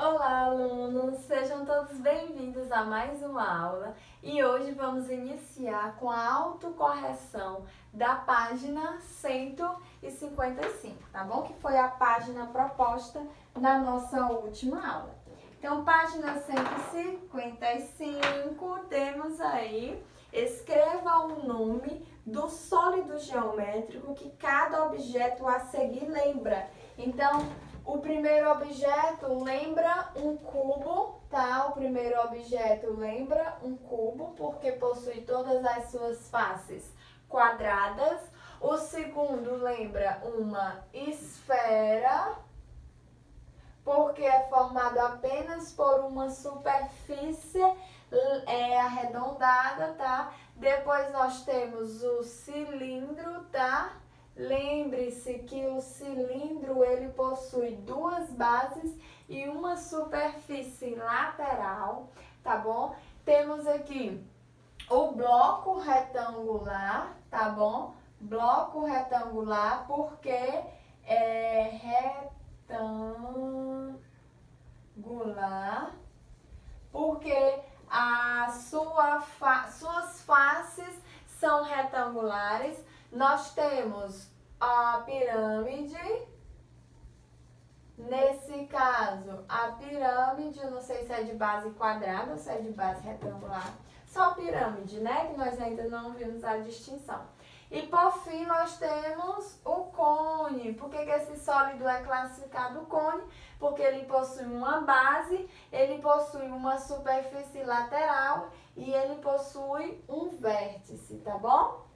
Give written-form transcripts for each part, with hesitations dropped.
Olá, alunos! Sejam todos bem-vindos a mais uma aula e hoje vamos iniciar com a autocorreção da página 155, tá bom? Que foi a página proposta na nossa última aula. Então, página 155, temos aí, escreva o nome do sólido geométrico que cada objeto a seguir lembra. Então, o primeiro objeto lembra um cubo, tá? O primeiro objeto lembra um cubo, porque possui todas as suas faces quadradas. O segundo lembra uma esfera, porque é formado apenas por uma superfície arredondada, tá? Depois nós temos o cilindro, tá? Lembre-se que o cilindro ele possui duas bases e uma superfície lateral, tá bom? Temos aqui o bloco retangular, tá bom? Bloco retangular porque é retangular, porque suas faces são retangulares. Nós temos a pirâmide, nesse caso, a pirâmide, eu não sei se é de base quadrada ou se é de base retangular, só a pirâmide, né, que nós ainda não vimos a distinção. E por fim, nós temos o cone. Por que esse sólido é classificado cone? Porque ele possui uma base, ele possui uma superfície lateral e ele possui um vértice, tá bom?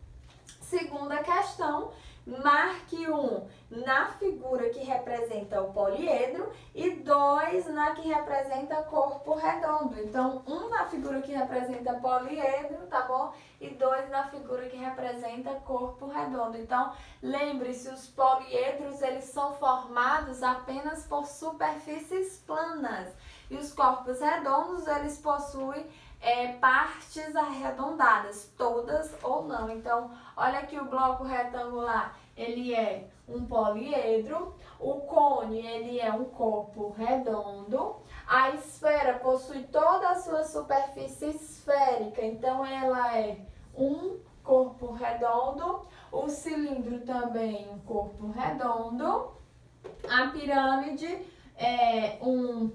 Segunda questão, marque 1 na figura que representa o poliedro e 2 na que representa corpo redondo. Então, 1 na figura que representa poliedro, tá bom? E 2 na figura que representa corpo redondo. Então, lembre-se, os poliedros, eles são formados apenas por superfícies planas. E os corpos redondos, eles possuem partes arredondadas, todas ou não. Então, olha aqui o bloco retangular, ele é um poliedro, o cone, ele é um corpo redondo, a esfera possui toda a sua superfície esférica, então ela é um corpo redondo, o cilindro também um corpo redondo, a pirâmide é um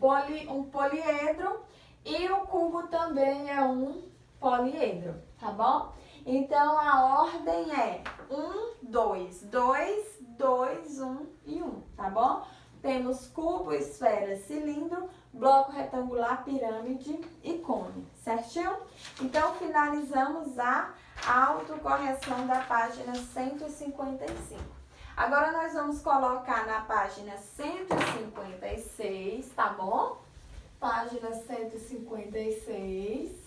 poliedro, e o cubo também é um poliedro, tá bom? Então, a ordem é 1, 2, 2, 2, 1 e 1, tá bom? Temos cubo, esfera, cilindro, bloco retangular, pirâmide e cone, certinho? Então, finalizamos a autocorreção da página 155. Agora, nós vamos colocar na página 156, tá bom? Página 156.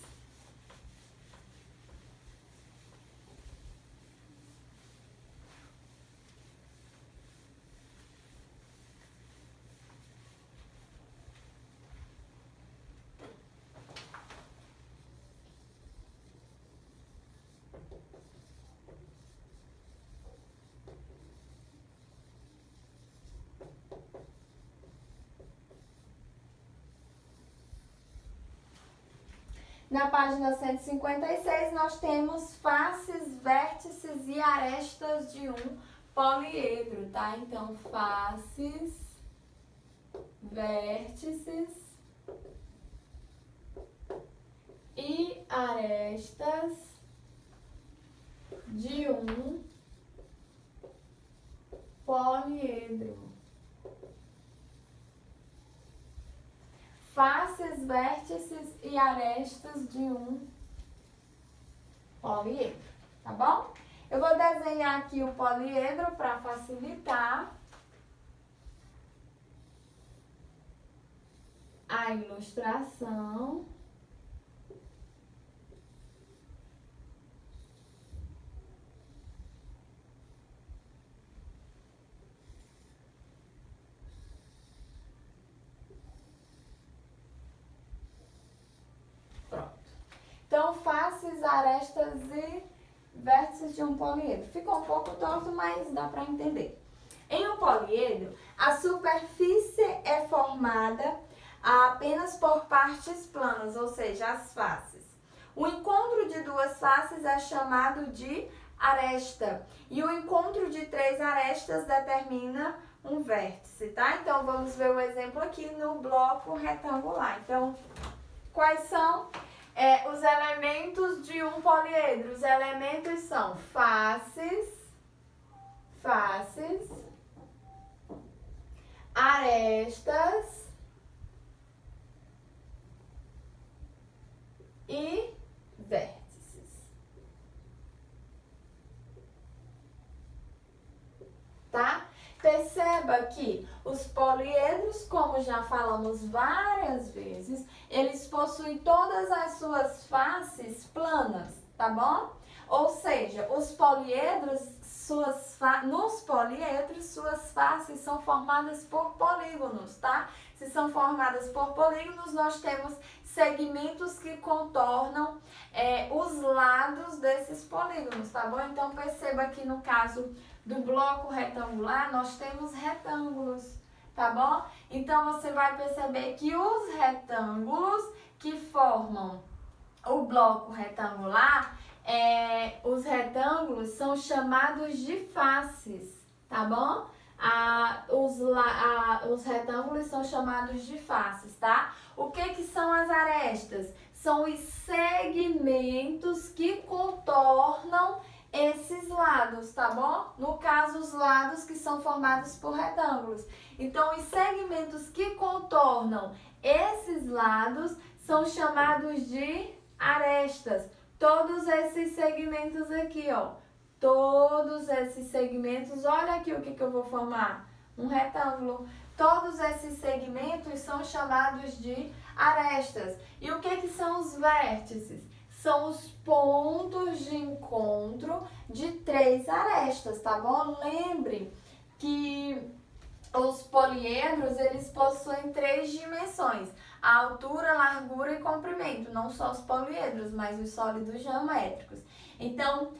Na página 156, nós temos faces, vértices e arestas de um poliedro, tá? Então, faces, vértices e arestas de um poliedro. Faces, vértices e arestas de um poliedro, tá bom? Eu vou desenhar aqui o poliedro para facilitar a ilustração. Então, faces, arestas e vértices de um poliedro. Ficou um pouco torto, mas dá para entender. Em um poliedro, a superfície é formada apenas por partes planas, ou seja, as faces. O encontro de duas faces é chamado de aresta. E o encontro de três arestas determina um vértice, tá? Então, vamos ver o exemplo aqui no bloco retangular. Então, quais são os elementos de um poliedro? Os elementos são faces, arestas e vértices. Tá? Perceba que os poliedros, como já falamos várias vezes, eles possuem todas as suas faces planas, tá bom? Ou seja, os poliedros, nos poliedros, suas faces são formadas por polígonos, tá? Se são formadas por polígonos, nós temos segmentos que contornam os lados desses polígonos, tá bom? Então, perceba que no caso do bloco retangular, nós temos retângulos, tá bom? Então, você vai perceber que os retângulos que formam o bloco retangular, os retângulos são chamados de faces, tá bom? Os retângulos são chamados de faces, tá? O que são as arestas? São os segmentos que contornam esses lados, tá bom? No caso, os lados que são formados por retângulos. Então, os segmentos que contornam esses lados são chamados de arestas. Todos esses segmentos aqui, ó. Todos esses segmentos, olha aqui o que eu vou formar. Um retângulo. Todos esses segmentos são chamados de arestas. E o que são os vértices? São os pontos de encontro de três arestas, tá bom? Lembre que os poliedros, eles possuem três dimensões: a altura, largura e comprimento. Não só os poliedros, mas os sólidos geométricos. Então,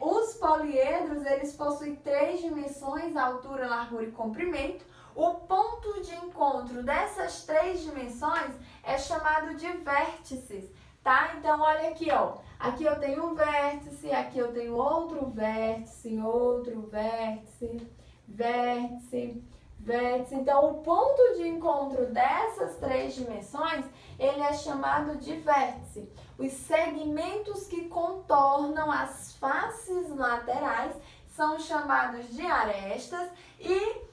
os poliedros, eles possuem três dimensões: altura, largura e comprimento. O ponto de encontro dessas três dimensões é chamado de vértices, tá? Então, olha aqui, ó. Aqui eu tenho um vértice, aqui eu tenho outro vértice, vértice. Então, o ponto de encontro dessas três dimensões, ele é chamado de vértice. Os segmentos que contornam as faces laterais são chamados de arestas e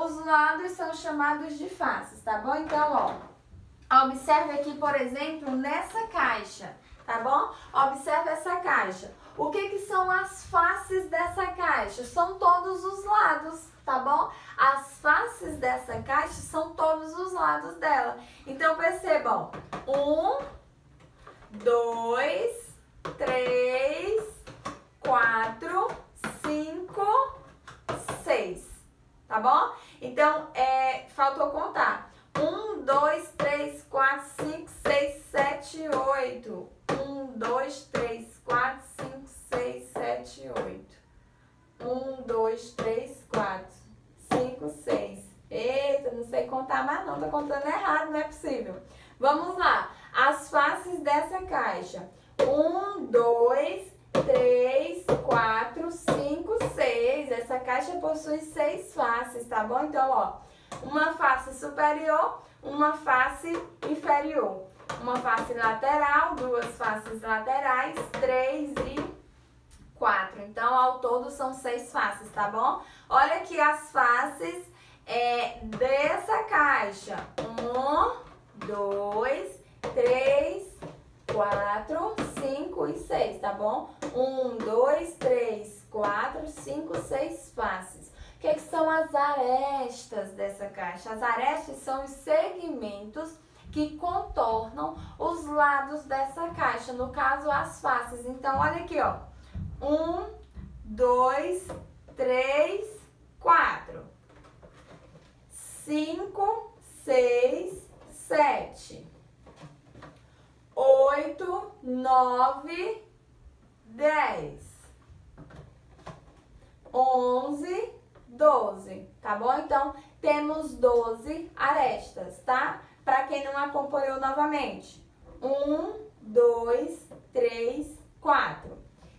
os lados são chamados de faces, tá bom? Então, ó, observe aqui, por exemplo, nessa caixa, tá bom? Observe essa caixa. O que são as faces dessa caixa? São todos os lados, tá bom? As faces dessa caixa são todos os lados dela. Então, percebam, 1, 2, 3, 4, 5, 6, tá bom? Então, faltou contar. 1, 2, 3, 4, 5, 6, 7, 8. 1, 2, 3, 4, 5, 6, 7, 8. 1, 2, 3, 4, 5, 6. Eita, não sei contar mais não, tô contando errado, não é possível. Vamos lá, as faces dessa caixa. 1, 2, 3, 4, 5, 6. Essa caixa possui 6 faces, tá bom? Então, ó, uma face superior, uma face inferior. Uma face lateral, duas faces laterais, 3 e 4. Então, ao todo, são 6 faces, tá bom? Olha aqui as faces dessa caixa. 1, 2, 3, 4, 5 e 6, tá bom? 1, 2, 3, 4, 5, 6 faces. O que são as arestas dessa caixa? As arestas são os segmentos que contornam os lados dessa caixa, no caso, as faces. Então, olha aqui, ó. 1, 2, 3, 4, 5, 6, 7, 8, 9, 10, 11, 12, tá bom? Então, temos 12 arestas, tá? para quem não acompanhou novamente. 1, 2, 3, 4,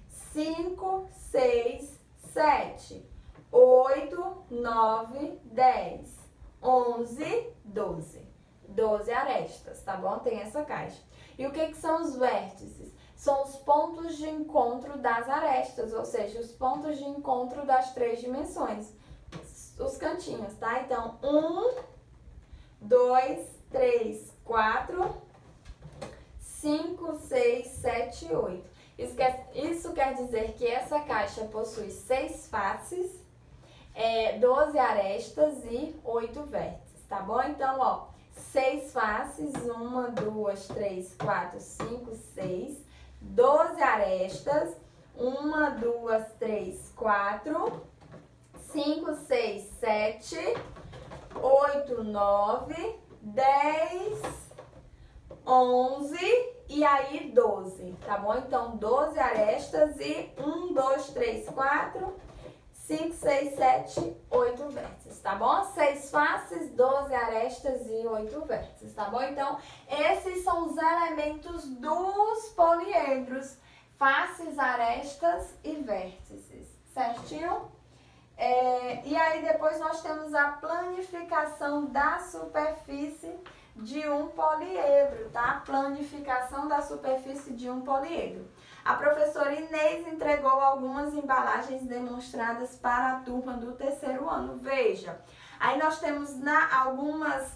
5, 6, 7, 8, 9, 10, 11, 12. 12 arestas, tá bom? Tem essa caixa. E o que são os vértices? São os pontos de encontro das arestas, ou seja, os pontos de encontro das 3 dimensões. Os cantinhos, tá? Então, 1, 2, 3, 4, 5, 6, 7, 8. Isso quer dizer que essa caixa possui 6 faces, 12 arestas e 8 vértices, tá bom? Então, ó, 6 faces, 1, 2, 3, 4, 5, 6, 12 arestas, 1, 2, 3, 4, 5, 6, 7, 8, 9, 10, 11 e aí 12, tá bom? Então, 12 arestas e 1, 2, 3, 4, 5, 6, 7, 8 vértices, tá bom? 6 faces, 12 arestas e 8 vértices, tá bom? Então, esses são os elementos dos poliedros: faces, arestas e vértices, certinho? E aí depois nós temos a planificação da superfície de um poliedro, tá? Planificação da superfície de um poliedro. A professora Inês entregou algumas embalagens demonstradas para a turma do 3º ano. Veja, aí nós temos algumas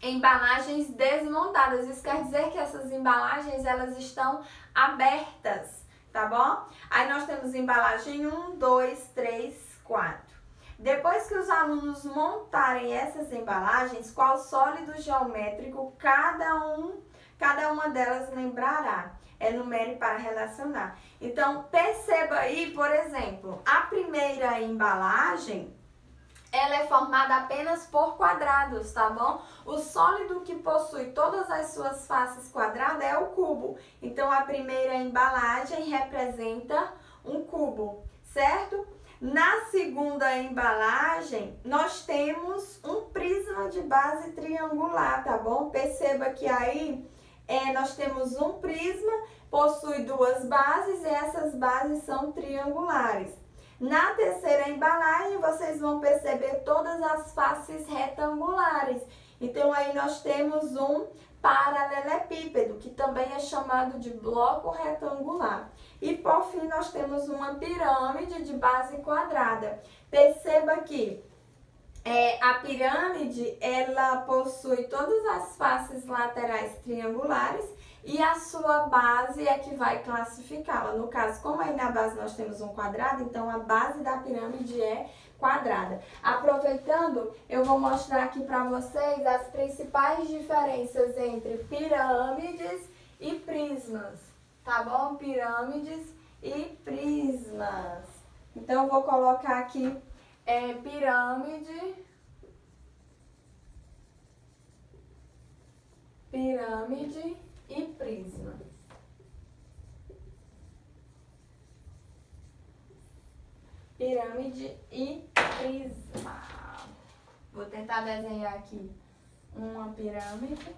embalagens desmontadas. Isso quer dizer que essas embalagens, elas estão abertas, tá bom? Aí nós temos embalagem 1, 2, 3, 4. Depois que os alunos montarem essas embalagens, qual sólido geométrico cada uma delas lembrará? Enumere para relacionar. Então, perceba aí, por exemplo, a primeira embalagem, ela é formada apenas por quadrados, tá bom? O sólido que possui todas as suas faces quadradas é o cubo. Então, a primeira embalagem representa um cubo, certo? Na segunda embalagem, nós temos um prisma de base triangular, tá bom? Perceba que aí nós temos um prisma, possui 2 bases e essas bases são triangulares. Na terceira embalagem, vocês vão perceber todas as faces retangulares. Então, aí nós temos um paralelepípedo, que também é chamado de bloco retangular. E, por fim, nós temos uma pirâmide de base quadrada. Perceba que a pirâmide, ela possui todas as faces laterais triangulares e a sua base é que vai classificá-la. No caso, como aí na base nós temos um quadrado, então a base da pirâmide é quadrada. Aproveitando, eu vou mostrar aqui para vocês as principais diferenças entre pirâmides e prismas, tá bom? Pirâmides e prismas. Então, eu vou colocar aqui pirâmide e prisma. Pirâmide e prisma. Vou tentar desenhar aqui uma pirâmide.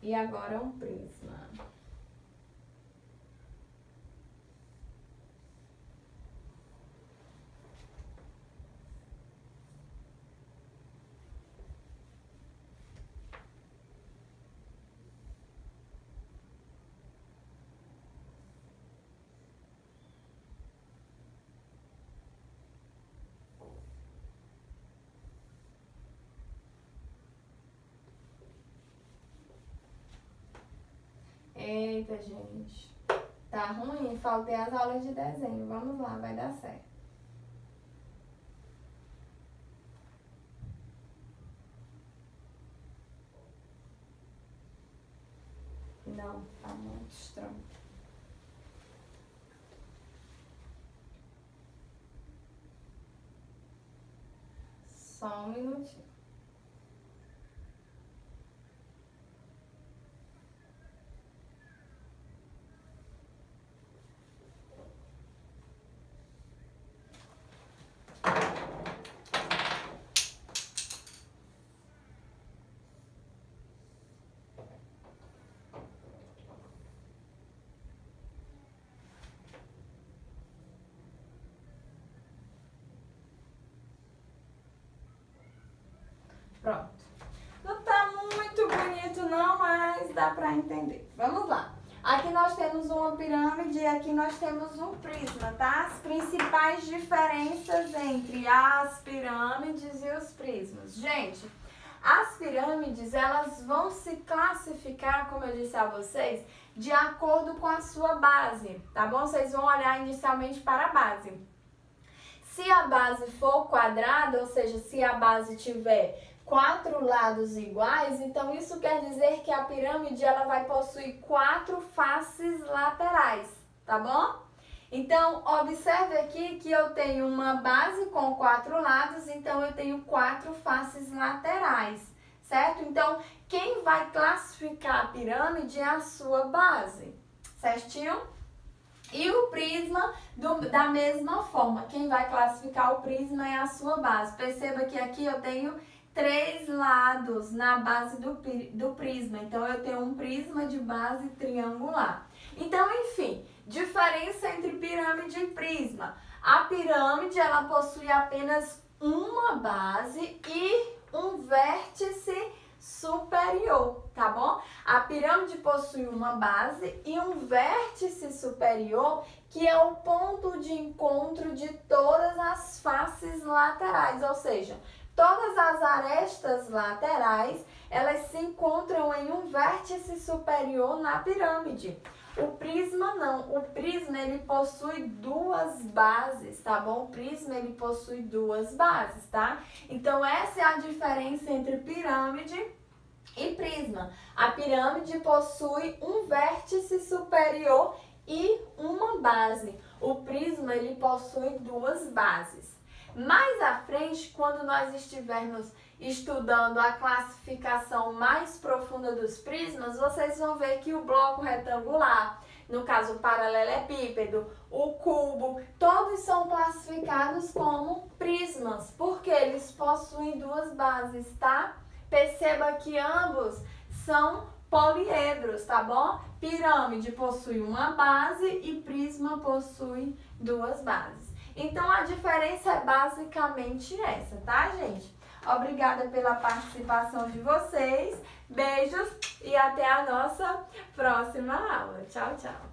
E agora um prisma. Eita, gente. Tá ruim? Faltei as aulas de desenho. Vamos lá, vai dar certo. Não, tá muito estranho. Só um minutinho. se dá para entender. Vamos lá. Aqui nós temos uma pirâmide e aqui nós temos um prisma, tá? As principais diferenças entre as pirâmides e os prismas. Gente, as pirâmides, elas vão se classificar, como eu disse a vocês, de acordo com a sua base, tá bom? Vocês vão olhar inicialmente para a base. Se a base for quadrada, ou seja, se a base tiver 4 lados iguais, então isso quer dizer que a pirâmide ela vai possuir 4 faces laterais, tá bom? Então, observe aqui que eu tenho uma base com 4 lados, então eu tenho 4 faces laterais, certo? Então, quem vai classificar a pirâmide é a sua base, certinho? E o prisma, da mesma forma, quem vai classificar o prisma é a sua base. Perceba que aqui eu tenho 3 lados na base do prisma. Então, eu tenho um prisma de base triangular. Então, enfim, diferença entre pirâmide e prisma. A pirâmide, ela possui apenas uma base e um vértice superior, tá bom? A pirâmide possui uma base e um vértice superior, que é o ponto de encontro de todas as faces laterais, ou seja, todas as arestas laterais, elas se encontram em um vértice superior na pirâmide. O prisma não. O prisma, ele possui 2 bases, tá bom? O prisma, ele possui 2 bases, tá? Então, essa é a diferença entre pirâmide e prisma. A pirâmide possui um vértice superior e uma base. O prisma, ele possui 2 bases. Mais à frente, quando nós estivermos estudando a classificação mais profunda dos prismas, vocês vão ver que o bloco retangular, no caso o paralelepípedo, o cubo, todos são classificados como prismas, porque eles possuem 2 bases, tá? Perceba que ambos são poliedros, tá bom? Pirâmide possui uma base e prisma possui 2 bases. Então, a diferença é basicamente essa, tá, gente? Obrigada pela participação de vocês. Beijos e até a nossa próxima aula. Tchau, tchau.